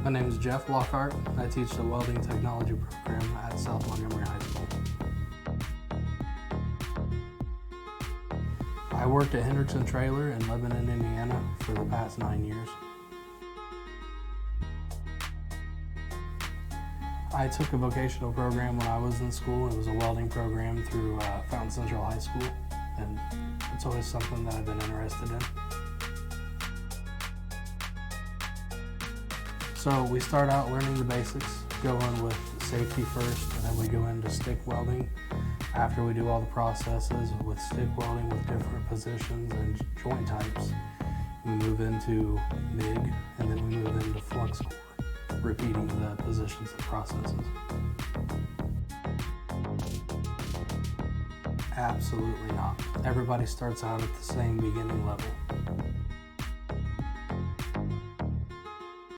My name is Jeff Lockhart. I teach the Welding Technology program at South Montgomery High School. I worked at Hendrickson Trailer in Lebanon, Indiana for the past 9 years. I took a vocational program when I was in school. It was a welding program through Fountain Central High School, and it's always something that I've been interested in. So we start out learning the basics, going with safety first, and then we go into stick welding. After we do all the processes with stick welding with different positions and joint types, we move into MIG, and then we move into flux core, repeating the positions and processes. Absolutely not. Everybody starts out at the same beginning level.